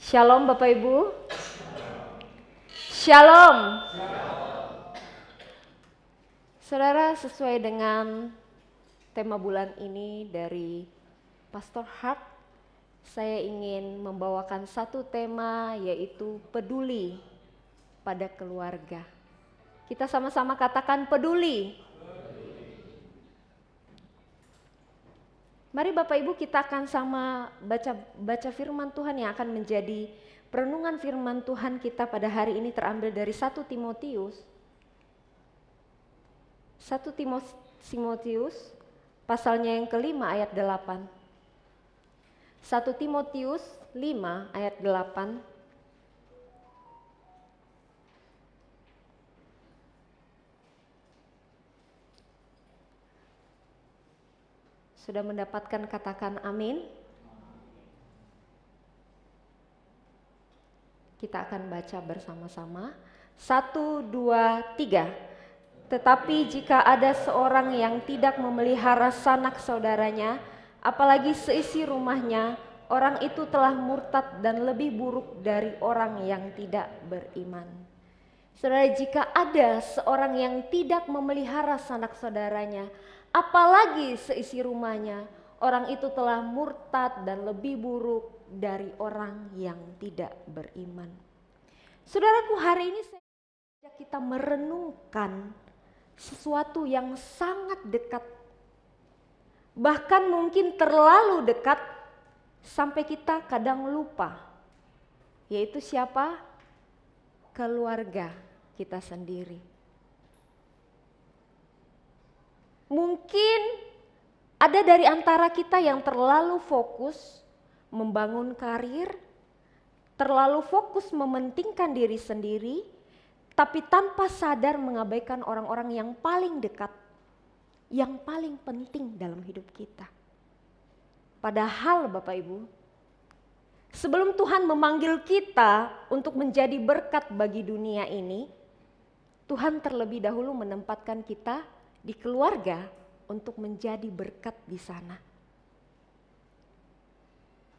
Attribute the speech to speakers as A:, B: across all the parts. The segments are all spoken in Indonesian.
A: Shalom Bapak Ibu. Shalom. Saudara, sesuai dengan tema bulan ini dari Pastor Hart, saya ingin membawakan satu tema, yaitu peduli pada keluarga. Kita sama-sama katakan peduli. Mari Bapak Ibu, kita akan sama baca firman Tuhan yang akan menjadi perenungan firman Tuhan kita pada hari ini, terambil dari 1 Timotius. 1 Timotius pasalnya yang kelima ayat 8. 1 Timotius 5 ayat 8. Sudah mendapatkan, katakan amin. Kita akan baca bersama-sama. 1, 2, 3. Tetapi jika ada seorang yang tidak memelihara sanak saudaranya, apalagi seisi rumahnya, orang itu telah murtad dan lebih buruk dari orang yang tidak beriman. Saudara, jika ada seorang yang tidak memelihara sanak saudaranya, apalagi seisi rumahnya, orang itu telah murtad dan lebih buruk dari orang yang tidak beriman. Saudaraku, hari ini saya ajak kita merenungkan sesuatu yang sangat dekat, bahkan mungkin terlalu dekat sampai kita kadang lupa, yaitu siapa? Keluarga kita sendiri. Mungkin ada dari antara kita yang terlalu fokus membangun karir, terlalu fokus mementingkan diri sendiri, tapi tanpa sadar mengabaikan orang-orang yang paling dekat, yang paling penting dalam hidup kita. Padahal Bapak Ibu, sebelum Tuhan memanggil kita untuk menjadi berkat bagi dunia ini, Tuhan terlebih dahulu menempatkan kita di keluarga untuk menjadi berkat di sana.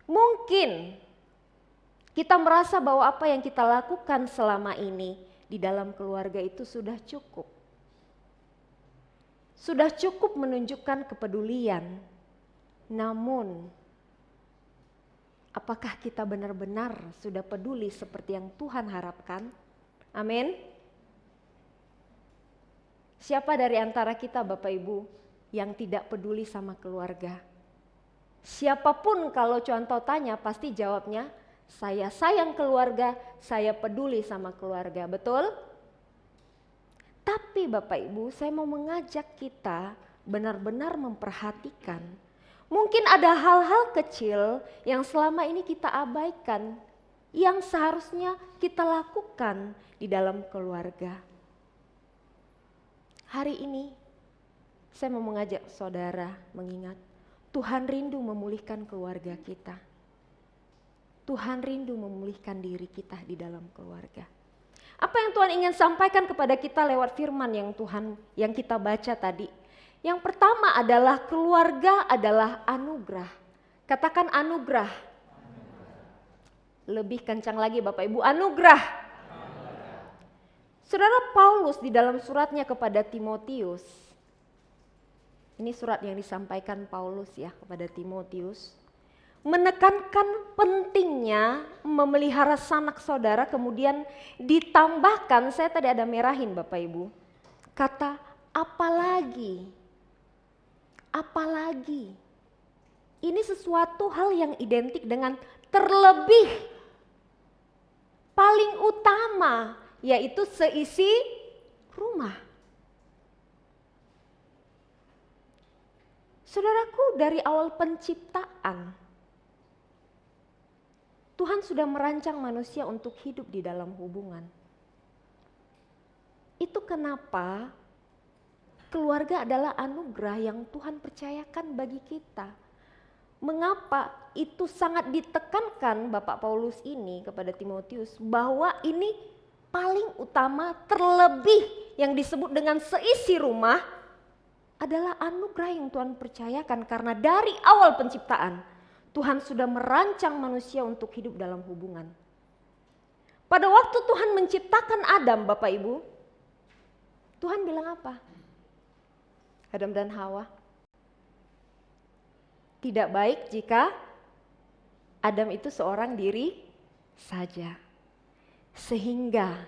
A: Mungkin kita merasa bahwa apa yang kita lakukan selama ini di dalam keluarga itu sudah cukup. Sudah cukup menunjukkan kepedulian. Namun, apakah kita benar-benar sudah peduli seperti yang Tuhan harapkan? Amin. Siapa dari antara kita Bapak Ibu yang tidak peduli sama keluarga? Siapapun kalau contoh tanya pasti jawabnya, saya sayang keluarga, saya peduli sama keluarga, betul? Tapi Bapak Ibu, saya mau mengajak kita benar-benar memperhatikan. Mungkin ada hal-hal kecil yang selama ini kita abaikan, yang seharusnya kita lakukan di dalam keluarga. Hari ini saya mau mengajak saudara mengingat Tuhan rindu memulihkan keluarga kita. Tuhan rindu memulihkan diri kita di dalam keluarga. Apa yang Tuhan ingin sampaikan kepada kita lewat firman yang kita baca tadi? Yang pertama adalah keluarga adalah anugerah. Katakan anugerah. Lebih kencang lagi Bapak Ibu, anugerah. Saudara, Paulus di dalam suratnya kepada Timotius, ini surat yang disampaikan Paulus ya kepada Timotius, menekankan pentingnya memelihara sanak saudara, kemudian ditambahkan, saya tadi ada merahin Bapak Ibu, kata apalagi. Apalagi. Ini sesuatu hal yang identik dengan terlebih, paling utama, yaitu seisi rumah. Saudaraku, dari awal penciptaan, Tuhan sudah merancang manusia untuk hidup di dalam hubungan. Itu kenapa keluarga adalah anugerah yang Tuhan percayakan bagi kita. Mengapa itu sangat ditekankan Bapak Paulus ini kepada Timotius, bahwa ini paling utama, terlebih yang disebut dengan seisi rumah adalah anugerah yang Tuhan percayakan, karena dari awal penciptaan Tuhan sudah merancang manusia untuk hidup dalam hubungan. Pada waktu Tuhan menciptakan Adam, Bapak Ibu, Tuhan bilang apa? Adam dan Hawa, tidak baik jika Adam itu seorang diri saja. Sehingga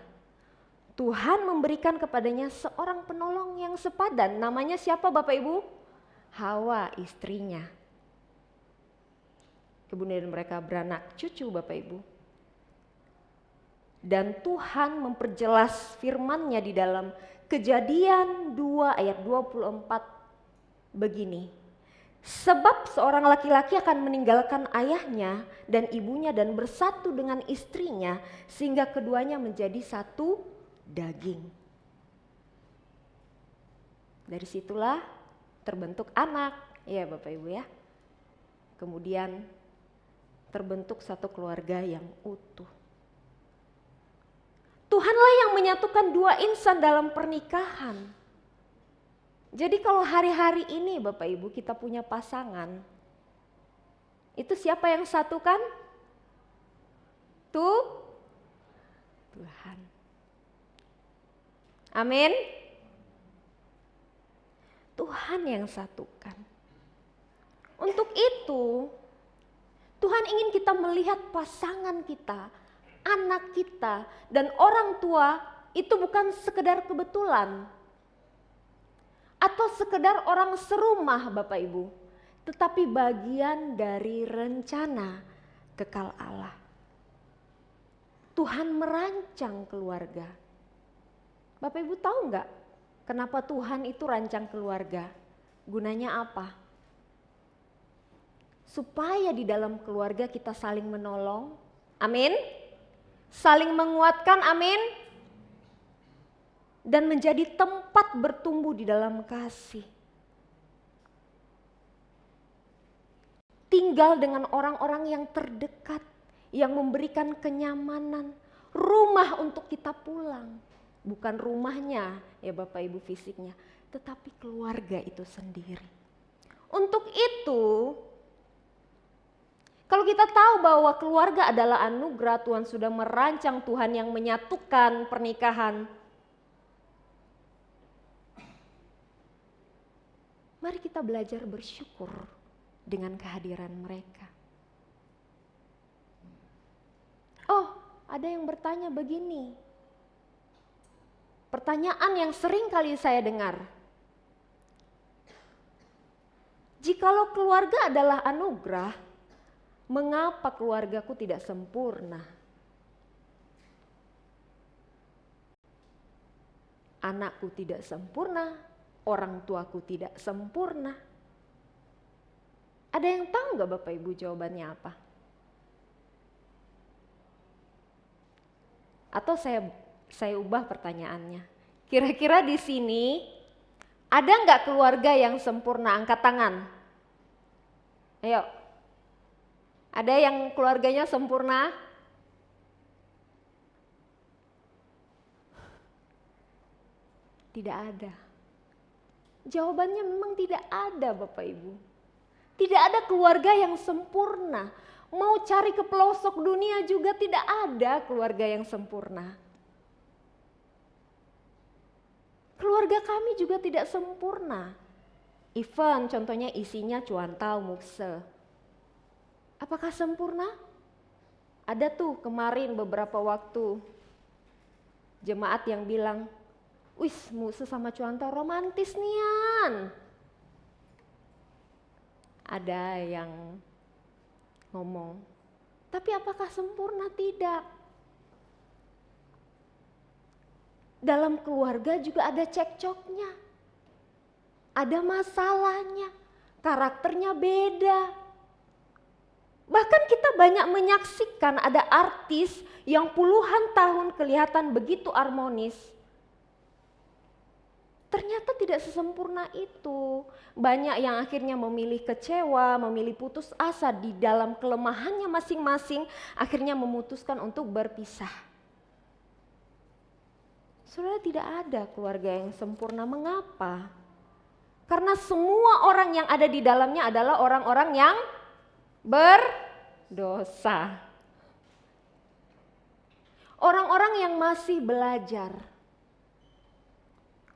A: Tuhan memberikan kepadanya seorang penolong yang sepadan. Namanya siapa Bapak Ibu? Hawa, istrinya. Kemudian mereka beranak cucu Bapak Ibu. Dan Tuhan memperjelas firman-Nya di dalam Kejadian 2 ayat 24 begini. Sebab seorang laki-laki akan meninggalkan ayahnya dan ibunya dan bersatu dengan istrinya sehingga keduanya menjadi satu daging. Dari situlah terbentuk anak, ya Bapak Ibu ya. Kemudian terbentuk satu keluarga yang utuh. Tuhanlah yang menyatukan dua insan dalam pernikahan. Jadi kalau hari-hari ini Bapak Ibu kita punya pasangan, itu siapa yang satukan? Tuhan. Amin. Tuhan yang satukan. Untuk itu, Tuhan ingin kita melihat pasangan kita, anak kita, dan orang tua itu bukan sekedar kebetulan atau sekedar orang serumah Bapak Ibu, tetapi bagian dari rencana kekal Allah. Tuhan merancang keluarga. Bapak Ibu tahu nggak kenapa Tuhan itu rancang keluarga? Gunanya apa? Supaya di dalam keluarga kita saling menolong, amin. Saling menguatkan, amin. Dan menjadi tempat bertumbuh di dalam kasih. Tinggal dengan orang-orang yang terdekat, yang memberikan kenyamanan, rumah untuk kita pulang. Bukan rumahnya ya Bapak Ibu fisiknya, tetapi keluarga itu sendiri. Untuk itu, kalau kita tahu bahwa keluarga adalah anugerah, Tuhan sudah merancang, Tuhan yang menyatukan pernikahan. Mari kita belajar bersyukur dengan kehadiran mereka. Oh, ada yang bertanya begini. Pertanyaan yang sering kali saya dengar. Jikalau keluarga adalah anugerah, mengapa keluargaku tidak sempurna? Anakku tidak sempurna, orang tuaku tidak sempurna. Ada yang tahu nggak Bapak Ibu jawabannya apa? Atau saya ubah pertanyaannya. Kira-kira di sini ada nggak keluarga yang sempurna? Angkat tangan. Ayo. Ada yang keluarganya sempurna? Tidak ada. Jawabannya memang tidak ada Bapak Ibu. Tidak ada keluarga yang sempurna. Mau cari ke pelosok dunia juga tidak ada keluarga yang sempurna. Keluarga kami juga tidak sempurna. Even contohnya isinya cuantau, mukse. Apakah sempurna? Ada tuh kemarin beberapa waktu jemaat yang bilang, wis mukse sama cuantau romantis nian. Ada yang ngomong, tapi apakah sempurna? Tidak. Dalam keluarga juga ada cekcoknya, ada masalahnya, karakternya beda. Bahkan kita banyak menyaksikan ada artis yang puluhan tahun kelihatan begitu harmonis. Ternyata tidak sesempurna itu. Banyak yang akhirnya memilih kecewa, memilih putus asa di dalam kelemahannya masing-masing, akhirnya memutuskan untuk berpisah. Saudara, tidak ada keluarga yang sempurna. Mengapa? Karena semua orang yang ada di dalamnya adalah orang-orang yang berdosa. Orang-orang yang masih belajar,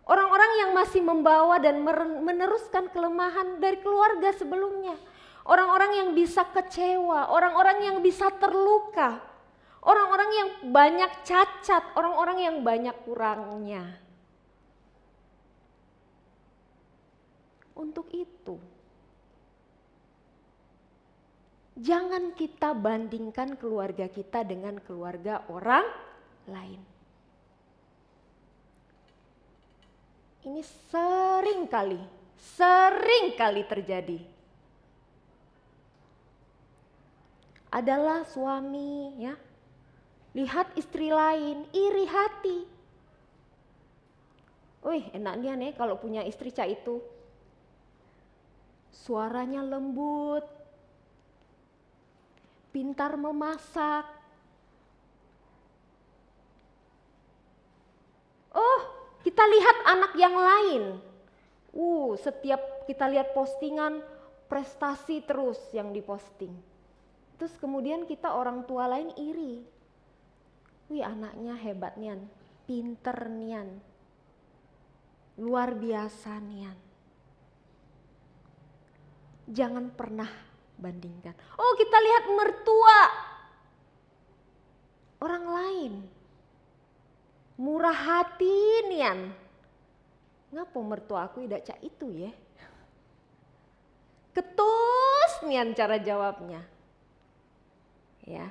A: orang-orang yang masih membawa dan meneruskan kelemahan dari keluarga sebelumnya, orang-orang yang bisa kecewa, orang-orang yang bisa terluka, orang-orang yang banyak cacat, orang-orang yang banyak kurangnya. Untuk itu, jangan kita bandingkan keluarga kita dengan keluarga orang lain. Ini sering kali terjadi. Adalah suami ya, lihat istri lain, iri hati. Wih, enaknya nih kalau punya istri cak itu. Suaranya lembut, pintar memasak. Oh, kita lihat anak yang lain. Setiap kita lihat postingan, prestasi terus yang diposting. Terus kemudian kita orang tua lain iri. Wih, anaknya hebat nian, pinter nian, luar biasa nian. Jangan pernah bandingkan. Oh, kita lihat mertua orang lain, murah hati nian. Ngapa mertua aku tidak cak itu ya? Ketus nian cara jawabnya. Ya,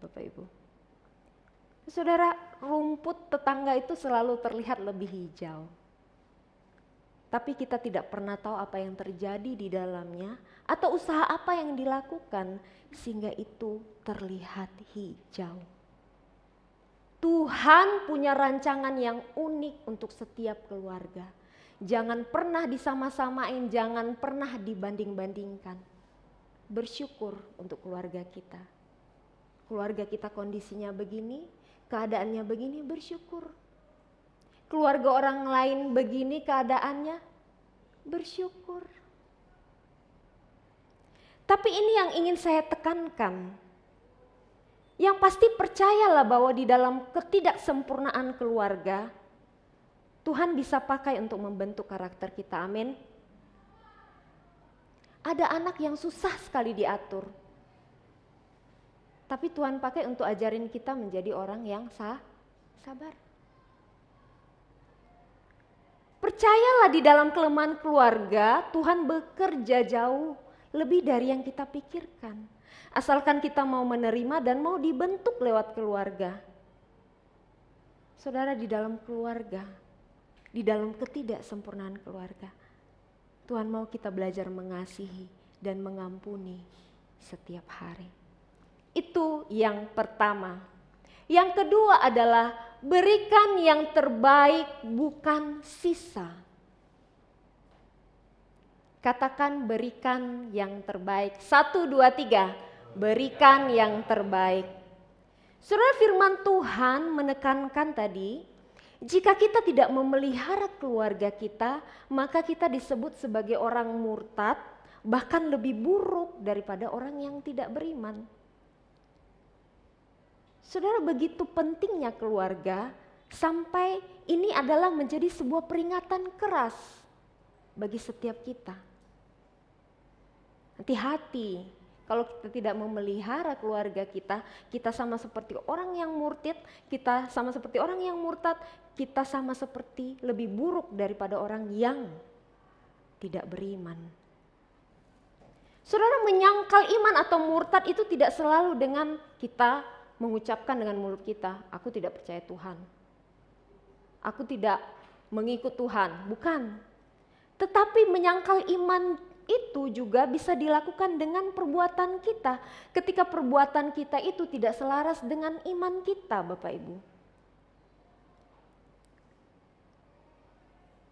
A: Bapak Ibu. Saudara, rumput tetangga itu selalu terlihat lebih hijau. Tapi kita tidak pernah tahu apa yang terjadi di dalamnya atau usaha apa yang dilakukan sehingga itu terlihat hijau. Tuhan punya rancangan yang unik untuk setiap keluarga. Jangan pernah disama-samain, jangan pernah dibanding-bandingkan. Bersyukur untuk keluarga kita. Keluarga kita kondisinya begini, keadaannya begini, bersyukur. Keluarga orang lain begini keadaannya, bersyukur. Tapi ini yang ingin saya tekankan. Yang pasti percayalah bahwa di dalam ketidaksempurnaan keluarga, Tuhan bisa pakai untuk membentuk karakter kita, amin. Ada anak yang susah sekali diatur. Tapi Tuhan pakai untuk ajarin kita menjadi orang yang sabar. Percayalah di dalam kelemahan keluarga, Tuhan bekerja jauh lebih dari yang kita pikirkan. Asalkan kita mau menerima dan mau dibentuk lewat keluarga. Saudara, di dalam keluarga, di dalam ketidaksempurnaan keluarga, Tuhan mau kita belajar mengasihi dan mengampuni setiap hari. Itu yang pertama. Yang kedua adalah berikan yang terbaik, bukan sisa. Katakan berikan yang terbaik. 1, 2, 3. Berikan yang terbaik. Saudara, firman Tuhan menekankan tadi, jika kita tidak memelihara keluarga kita, maka kita disebut sebagai orang murtad, bahkan lebih buruk daripada orang yang tidak beriman. Saudara, begitu pentingnya keluarga sampai ini adalah menjadi sebuah peringatan keras bagi setiap kita. Hati-hati kalau kita tidak memelihara keluarga kita, kita sama seperti orang yang murtad, kita sama seperti orang yang murtad, kita sama seperti lebih buruk daripada orang yang tidak beriman. Saudara, menyangkal iman atau murtad itu tidak selalu dengan kita mengucapkan dengan mulut kita, aku tidak percaya Tuhan, aku tidak mengikut Tuhan, bukan. Tetapi menyangkal iman itu juga bisa dilakukan dengan perbuatan kita, ketika perbuatan kita itu tidak selaras dengan iman kita, Bapak Ibu.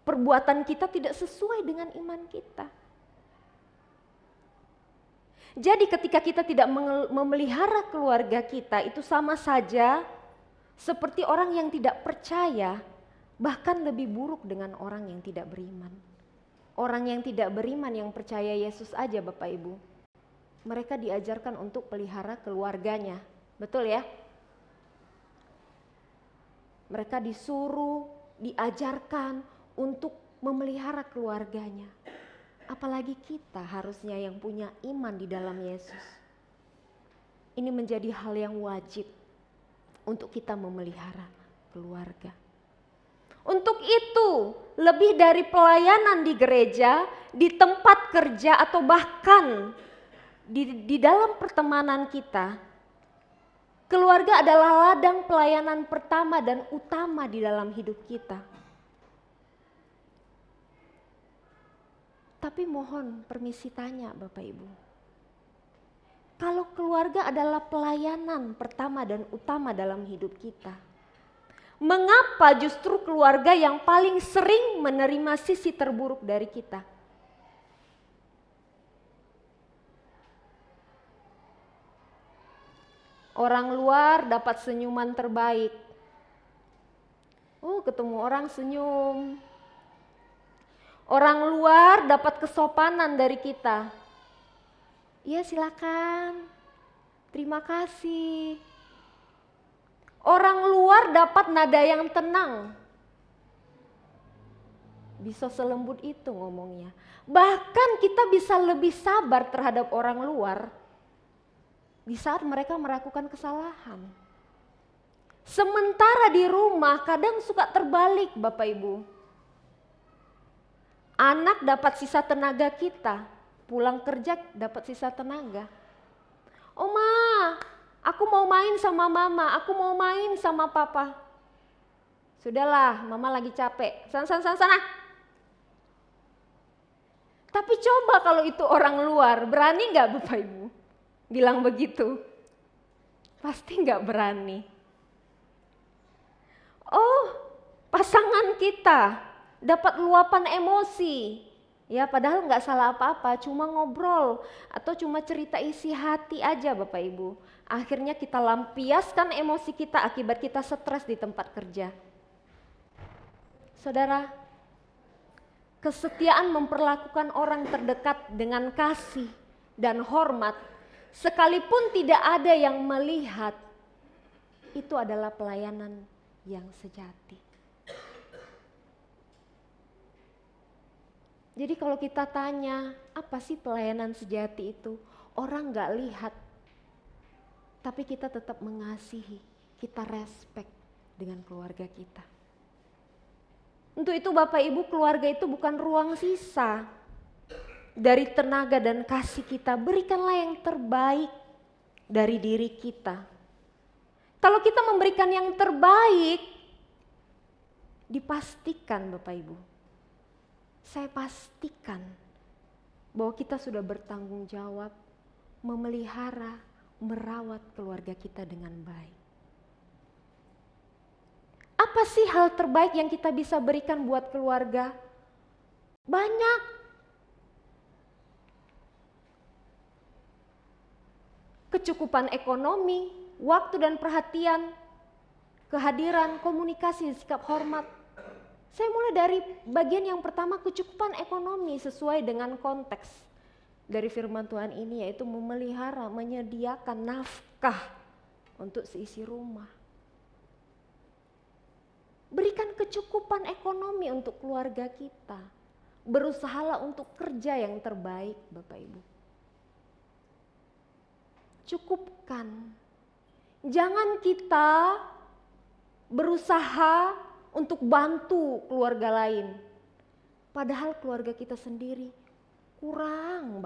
A: Perbuatan kita tidak sesuai dengan iman kita. Jadi ketika kita tidak memelihara keluarga kita, itu sama saja seperti orang yang tidak percaya, bahkan lebih buruk dengan orang yang tidak beriman. Orang yang tidak beriman yang percaya Yesus aja, Bapak Ibu, Mereka diajarkan untuk pelihara keluarganya. Betul ya? Mereka disuruh, diajarkan untuk memelihara keluarganya. Apalagi kita harusnya yang punya iman di dalam Yesus. Ini menjadi hal yang wajib untuk kita memelihara keluarga. Untuk itu, lebih dari pelayanan di gereja, di tempat kerja, atau bahkan di dalam pertemanan kita, keluarga adalah ladang pelayanan pertama dan utama di dalam hidup kita. Tapi mohon permisi tanya Bapak Ibu. Kalau keluarga adalah pelayanan pertama dan utama dalam hidup kita, mengapa justru keluarga yang paling sering menerima sisi terburuk dari kita? Orang luar dapat senyuman terbaik. Ketemu orang senyum. Orang luar dapat kesopanan dari kita. Ya silakan. Terima kasih. Orang luar dapat nada yang tenang. Bisa selembut itu ngomongnya. Bahkan kita bisa lebih sabar terhadap orang luar di saat mereka melakukan kesalahan. Sementara di rumah kadang suka terbalik Bapak Ibu. Anak dapat sisa tenaga kita, pulang kerja dapat sisa tenaga. Oma, aku mau main sama mama, aku mau main sama papa. Sudahlah, mama lagi capek. Sana. Tapi coba kalau itu orang luar, berani gak Bapak Ibu bilang begitu? Pasti gak berani. Pasangan kita dapat luapan emosi. Ya padahal gak salah apa-apa, cuma ngobrol atau cuma cerita isi hati aja Bapak Ibu. Akhirnya kita lampiaskan emosi kita akibat kita stres di tempat kerja. Saudara, kesetiaan memperlakukan orang terdekat dengan kasih dan hormat, sekalipun tidak ada yang melihat, itu adalah pelayanan yang sejati. Jadi kalau kita tanya, apa sih pelayanan sejati itu? Orang gak lihat, tapi kita tetap mengasihi, kita respect dengan keluarga kita. Untuk itu Bapak Ibu, keluarga itu bukan ruang sisa dari tenaga dan kasih kita. Berikanlah yang terbaik dari diri kita. Kalau kita memberikan yang terbaik, dipastikan Bapak Ibu, saya pastikan bahwa kita sudah bertanggung jawab memelihara, merawat keluarga kita dengan baik. Apa sih hal terbaik yang kita bisa berikan buat keluarga? Banyak. Kecukupan ekonomi, waktu dan perhatian, kehadiran, komunikasi, sikap hormat. Saya mulai dari bagian yang pertama, kecukupan ekonomi sesuai dengan konteks dari firman Tuhan ini, yaitu memelihara, menyediakan nafkah untuk seisi rumah. Berikan kecukupan ekonomi untuk keluarga kita. Berusahalah untuk kerja yang terbaik Bapak Ibu. Cukupkan. Jangan kita berusaha untuk bantu keluarga lain, padahal keluarga kita sendiri kurang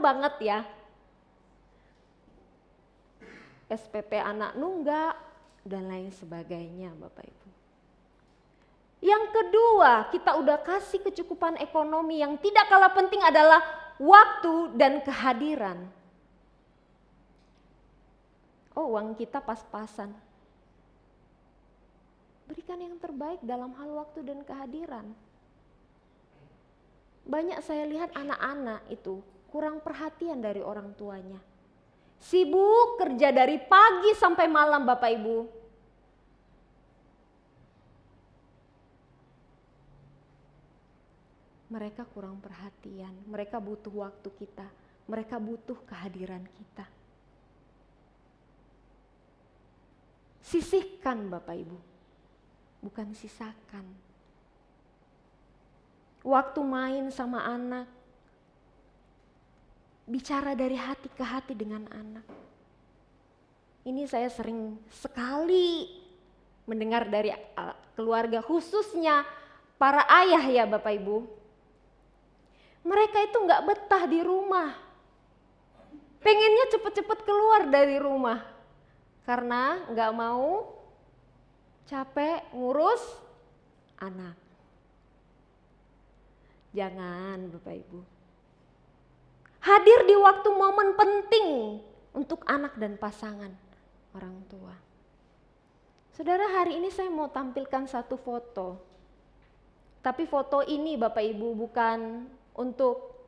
A: banget ya. SPP anak nunggak dan lain sebagainya Bapak Ibu. Yang kedua, kita udah kasih kecukupan ekonomi, yang tidak kalah penting adalah waktu dan kehadiran. Uang kita pas-pasan. Berikan yang terbaik dalam hal waktu dan kehadiran. Banyak saya lihat anak-anak itu kurang perhatian dari orang tuanya. Sibuk kerja dari pagi sampai malam Bapak Ibu. Mereka kurang perhatian, mereka butuh waktu kita. Mereka butuh kehadiran kita. Sisihkan Bapak Ibu, bukan sisakan. Waktu main sama anak, bicara dari hati ke hati dengan anak. Ini saya sering sekali mendengar dari keluarga, khususnya para ayah ya Bapak Ibu. Mereka itu gak betah di rumah. Pengennya cepet-cepet keluar dari rumah. Karena gak mau capek ngurus anak. Jangan Bapak Ibu. Hadir di waktu momen penting untuk anak dan pasangan orang tua. Saudara, hari ini saya mau tampilkan satu foto. Tapi foto ini Bapak Ibu bukan untuk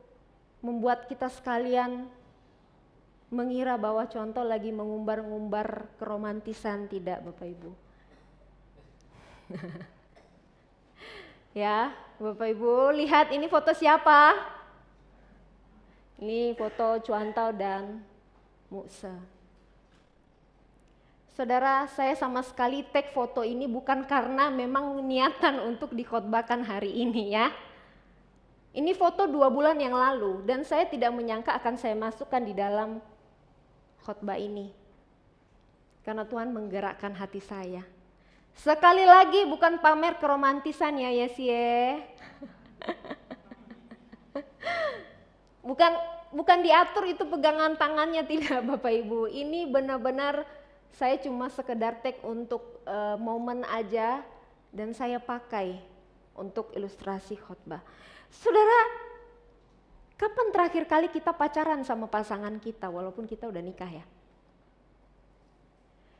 A: membuat kita sekalian mengira bahwa contoh lagi mengumbar-ngumbar keromantisan, tidak Bapak Ibu. Ya, Bapak Ibu, lihat ini foto siapa? Ini foto Cuantau dan Mukse. Saudara, saya sama sekali tag foto ini bukan karena memang niatan untuk dikhotbahkan hari ini ya. Ini foto 2 bulan yang lalu dan saya tidak menyangka akan saya masukkan di dalam khotbah ini. Karena Tuhan menggerakkan hati saya. Sekali lagi bukan pamer keromantisan ya Yesie. Bukan diatur itu pegangan tangannya, tidak Bapak Ibu. Ini benar-benar saya cuma sekedar tag untuk momen aja dan saya pakai untuk ilustrasi khotbah. Saudara, kapan terakhir kali kita pacaran sama pasangan kita walaupun kita udah nikah ya?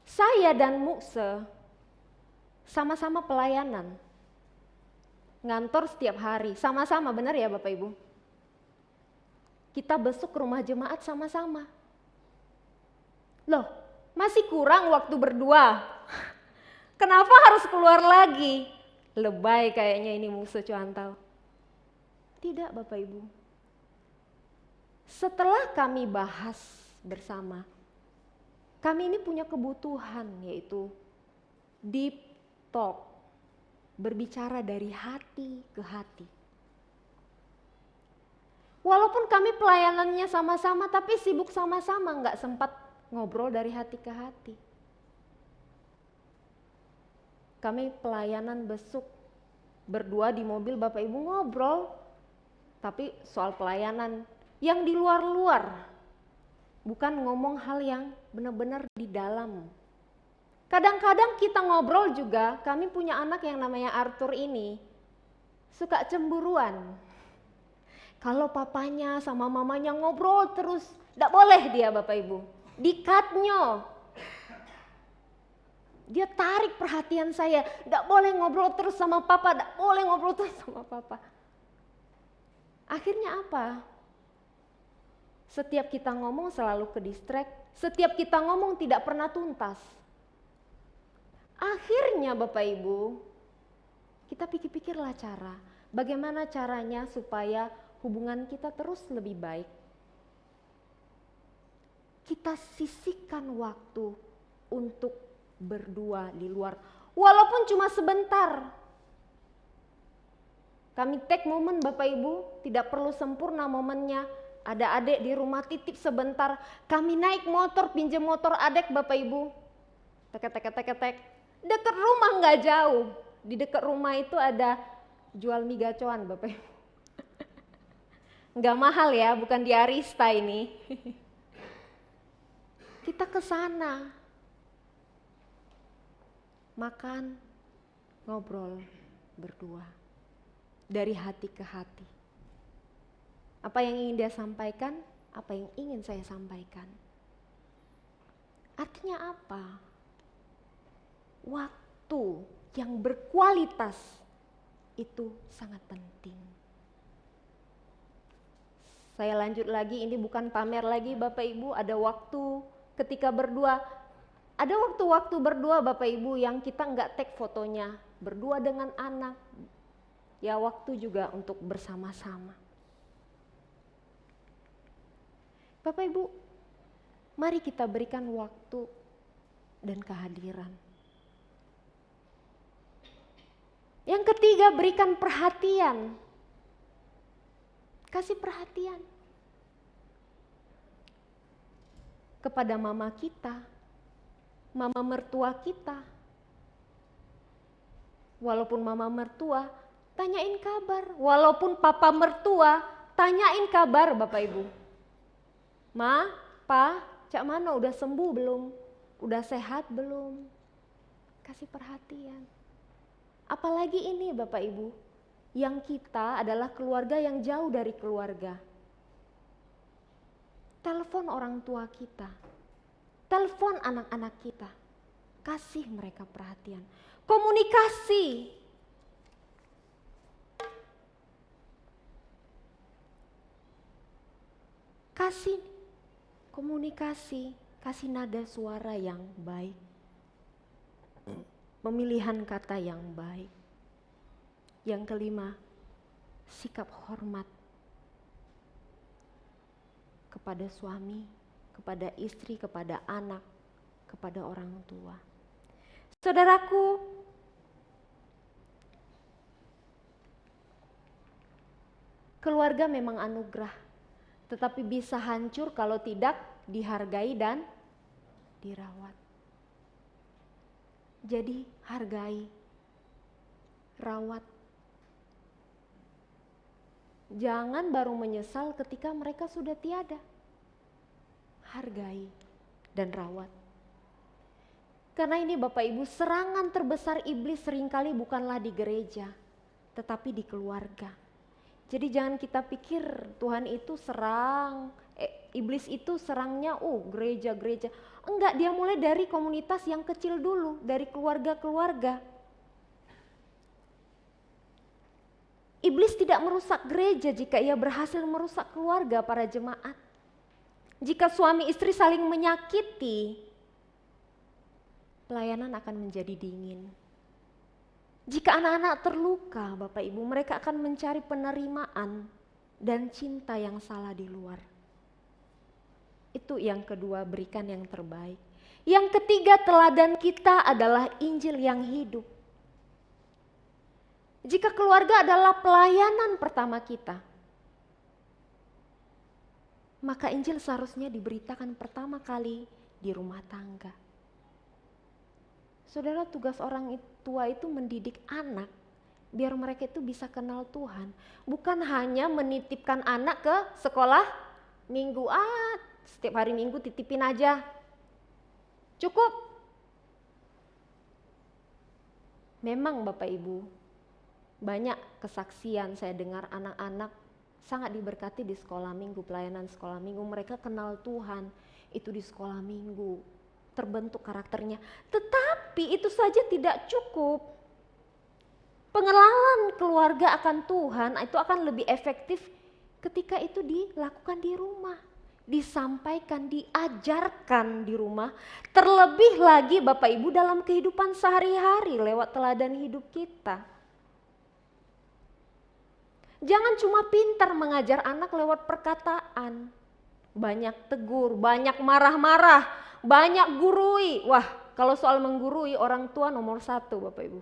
A: Saya dan Mukse sama-sama pelayanan. Ngantor setiap hari, sama-sama, benar ya Bapak Ibu? Kita besuk rumah jemaat sama-sama. Loh, masih kurang waktu berdua. Kenapa harus keluar lagi? Lebay kayaknya ini Mukse Cuantau. Tidak Bapak Ibu. Setelah kami bahas bersama, kami ini punya kebutuhan yaitu deep talk, berbicara dari hati ke hati. Walaupun kami pelayanannya sama-sama tapi sibuk sama-sama, gak sempat ngobrol dari hati ke hati. Kami pelayanan besuk berdua di mobil, Bapak Ibu ngobrol, tapi soal pelayanan yang di luar-luar, bukan ngomong hal yang benar-benar di dalam. Kadang-kadang kita ngobrol juga, kami punya anak yang namanya Arthur ini, suka cemburuan. Kalau papanya sama mamanya ngobrol terus, gak boleh dia Bapak Ibu, di-cut-nya. Dia tarik perhatian saya, gak boleh ngobrol terus sama papa, gak boleh ngobrol terus sama papa. Akhirnya apa? Setiap kita ngomong selalu ke distract, setiap kita ngomong tidak pernah tuntas. Akhirnya Bapak Ibu, kita pikir-pikirlah cara, bagaimana caranya supaya hubungan kita terus lebih baik. Kita sisihkan waktu untuk berdua di luar, walaupun cuma sebentar. Kami take momen Bapak Ibu, tidak perlu sempurna momennya. Ada adik di rumah titip sebentar, kami naik motor, pinjam motor adek Bapak Ibu. Tek. Dekat rumah nggak jauh, di dekat rumah itu ada jual mie gacoan Bapak Ibu. Nggak mahal ya, bukan di Arista ini. Kita ke sana, makan, ngobrol berdua dari hati ke hati. Apa yang ingin dia sampaikan, apa yang ingin saya sampaikan. Artinya apa? Waktu yang berkualitas itu sangat penting. Saya lanjut lagi, ini bukan pamer lagi Bapak Ibu, ada waktu ketika berdua. Ada waktu-waktu berdua Bapak Ibu yang kita nggak take fotonya, berdua dengan anak. Ya waktu juga untuk bersama-sama. Bapak Ibu, mari kita berikan waktu dan kehadiran. Yang ketiga, berikan perhatian. Kasih perhatian kepada mama kita, mama mertua kita. Walaupun mama mertua, tanyain kabar. Walaupun papa mertua, tanyain kabar Bapak Ibu. Ma, Pa, Cak Mano udah sembuh belum? Udah sehat belum? Kasih perhatian. Apalagi ini Bapak Ibu, yang kita adalah keluarga yang jauh dari keluarga. Telepon orang tua kita, telepon anak-anak kita, kasih mereka perhatian. Komunikasi. Kasih komunikasi, kasih nada suara yang baik. Pemilihan kata yang baik. Yang kelima, sikap hormat kepada suami, kepada istri, kepada anak, kepada orang tua. Saudaraku, keluarga memang anugerah, tetapi bisa hancur kalau tidak dihargai dan dirawat. Jadi hargai, rawat. Jangan baru menyesal ketika mereka sudah tiada. Hargai dan rawat. Karena ini Bapak Ibu, serangan terbesar iblis seringkali bukanlah di gereja, tetapi di keluarga. Jadi jangan kita pikir Tuhan itu iblis itu serangnya gereja-gereja. Enggak, dia mulai dari komunitas yang kecil dulu, dari keluarga-keluarga. Iblis tidak merusak gereja jika ia berhasil merusak keluarga para jemaat. Jika suami istri saling menyakiti, pelayanan akan menjadi dingin. Jika anak-anak terluka, Bapak Ibu, mereka akan mencari penerimaan dan cinta yang salah di luar. Itu yang kedua, berikan yang terbaik. Yang ketiga, teladan kita adalah Injil yang hidup. Jika keluarga adalah pelayanan pertama kita, maka Injil seharusnya diberitakan pertama kali di rumah tangga. Saudara, tugas orang tua itu mendidik anak biar mereka itu bisa kenal Tuhan. Bukan hanya menitipkan anak ke sekolah minggu, setiap hari minggu titipin aja. Cukup. Memang Bapak Ibu, banyak kesaksian saya dengar anak-anak sangat diberkati di sekolah minggu, pelayanan sekolah minggu. Mereka kenal Tuhan itu di sekolah minggu, terbentuk karakternya. Tetapi itu saja tidak cukup. Pengenalan keluarga akan Tuhan itu akan lebih efektif ketika itu dilakukan di rumah, disampaikan, diajarkan di rumah. Terlebih lagi Bapak Ibu dalam kehidupan sehari-hari lewat teladan hidup kita. Jangan cuma pintar mengajar anak lewat perkataan. Banyak tegur, banyak marah-marah, banyak gurui. Wah, kalau soal menggurui orang tua nomor 1 Bapak Ibu.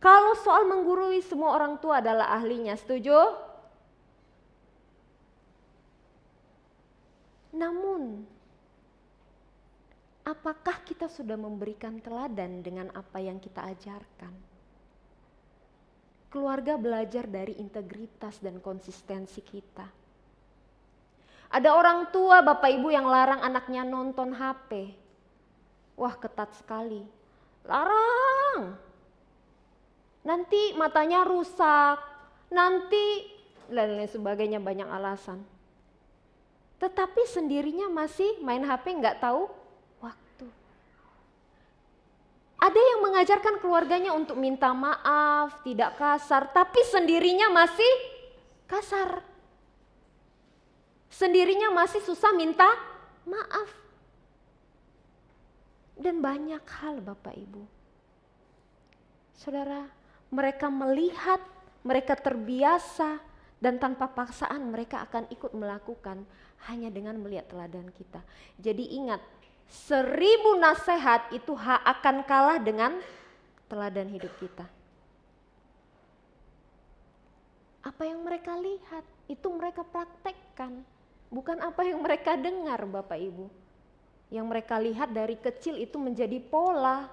A: Kalau soal menggurui semua orang tua adalah ahlinya, setuju? Namun, apakah kita sudah memberikan teladan dengan apa yang kita ajarkan? Keluarga belajar dari integritas dan konsistensi kita. Ada orang tua Bapak Ibu yang larang anaknya nonton HP. Wah, ketat sekali. Larang. Nanti matanya rusak. Nanti dan lain sebagainya, banyak alasan. Tetapi sendirinya masih main HP, nggak tahu waktu. Ada yang mengajarkan keluarganya untuk minta maaf, tidak kasar, tapi sendirinya masih kasar. Sendirinya masih susah minta maaf. Dan banyak hal Bapak Ibu. Saudara, mereka melihat, mereka terbiasa, Dan tanpa paksaan mereka akan ikut melakukan hanya dengan melihat teladan kita. Jadi ingat, 1000 nasihat itu akan kalah dengan teladan hidup kita. Apa yang mereka lihat, itu mereka praktekkan. Bukan apa yang mereka dengar, Bapak Ibu. Yang mereka lihat dari kecil itu menjadi pola.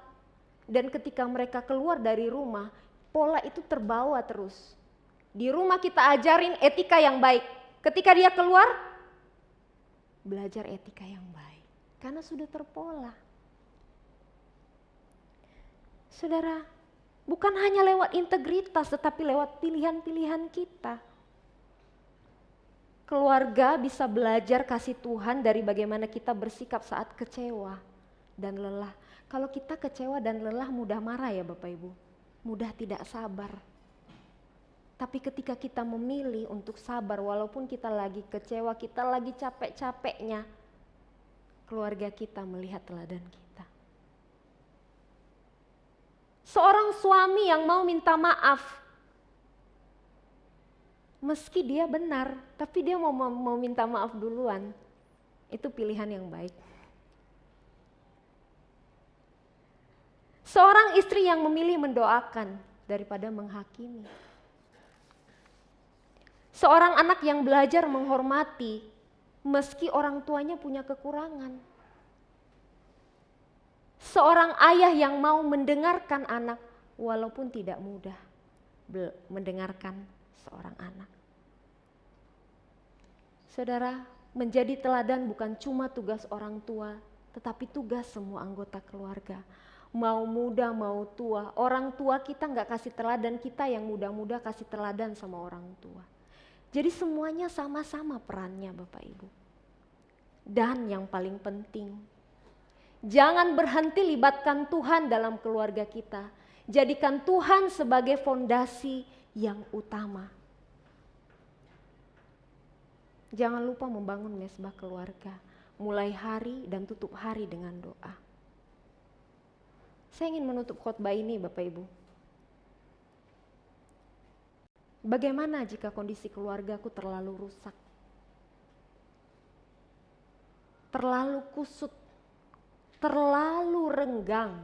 A: Dan ketika mereka keluar dari rumah, pola itu terbawa terus. Di rumah kita ajarin etika yang baik. Ketika dia keluar, belajar etika yang baik. Karena sudah terpola. Saudara, bukan hanya lewat integritas, tetapi lewat pilihan-pilihan kita. Keluarga bisa belajar kasih Tuhan dari bagaimana kita bersikap saat kecewa dan lelah. Kalau kita kecewa dan lelah mudah marah ya Bapak Ibu, mudah tidak sabar. Tapi ketika kita memilih untuk sabar walaupun kita lagi kecewa, kita lagi capek-capeknya, keluarga kita melihat teladan kita. Seorang suami yang mau minta maaf, meski dia benar, tapi dia mau minta maaf duluan, itu pilihan yang baik. Seorang istri yang memilih mendoakan daripada menghakimi. Seorang anak yang belajar menghormati meski orang tuanya punya kekurangan. Seorang ayah yang mau mendengarkan anak walaupun tidak mudah mendengarkan seorang anak. Saudara, menjadi teladan bukan cuma tugas orang tua, tetapi tugas semua anggota keluarga. Mau muda mau tua, orang tua kita gak kasih teladan, kita yang muda-muda kasih teladan sama orang tua. Jadi semuanya sama-sama perannya Bapak Ibu. Dan yang paling penting, jangan berhenti libatkan Tuhan dalam keluarga kita. Jadikan Tuhan sebagai fondasi yang utama. Jangan lupa membangun mesbah keluarga, mulai hari dan tutup hari dengan doa. Saya ingin menutup khotbah ini Bapak Ibu. Bagaimana jika kondisi keluargaku terlalu rusak? Terlalu kusut, terlalu renggang.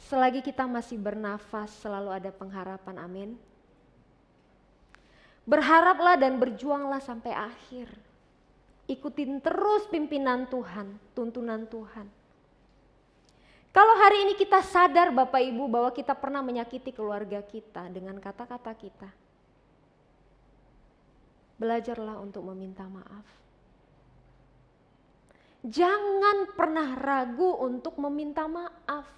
A: Selagi kita masih bernafas selalu ada pengharapan, amin. Berharaplah dan berjuanglah sampai akhir. Ikutin terus pimpinan Tuhan, tuntunan Tuhan. Kalau hari ini kita sadar Bapak Ibu bahwa kita pernah menyakiti keluarga kita dengan kata-kata kita, belajarlah untuk meminta maaf. Jangan pernah ragu untuk meminta maaf.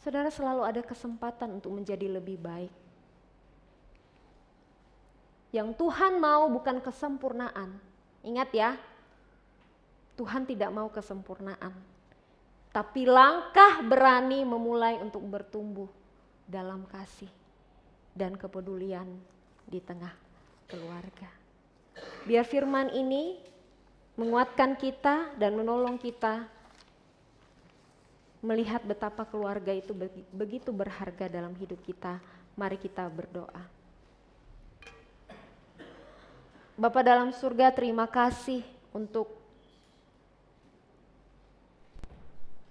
A: Saudara, selalu ada kesempatan untuk menjadi lebih baik. Yang Tuhan mau bukan kesempurnaan. Ingat ya, Tuhan tidak mau kesempurnaan, tapi langkah berani memulai untuk bertumbuh dalam kasih dan kepedulian di tengah keluarga. Biar firman ini menguatkan kita dan menolong kita melihat betapa keluarga itu begitu berharga dalam hidup kita. Mari kita berdoa. Bapa dalam surga, terima kasih untuk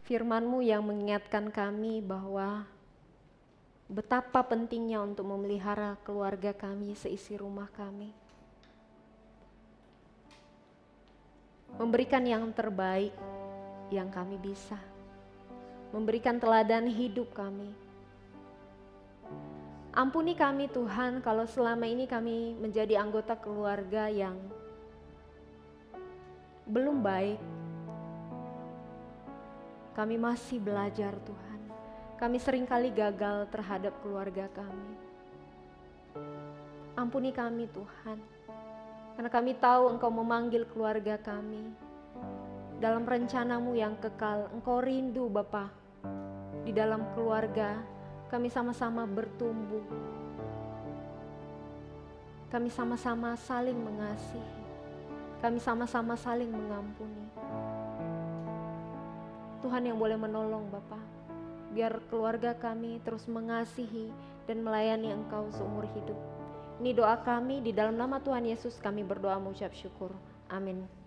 A: firman-Mu yang mengingatkan kami bahwa betapa pentingnya untuk memelihara keluarga kami, seisi rumah kami. Memberikan yang terbaik yang kami bisa. Memberikan teladan hidup kami. Ampuni kami Tuhan kalau selama ini kami menjadi anggota keluarga yang belum baik. Kami masih belajar Tuhan. Kami seringkali gagal terhadap keluarga kami. Ampuni kami Tuhan. Karena kami tahu Engkau memanggil keluarga kami. Dalam rencana-Mu yang kekal, Engkau rindu Bapa. Di dalam keluarga kami sama-sama bertumbuh. Kami sama-sama saling mengasihi. Kami sama-sama saling mengampuni. Tuhan yang boleh menolong Bapa, biar keluarga kami terus mengasihi dan melayani Engkau seumur hidup. Ini doa kami, di dalam nama Tuhan Yesus kami berdoa mengucap syukur. Amin.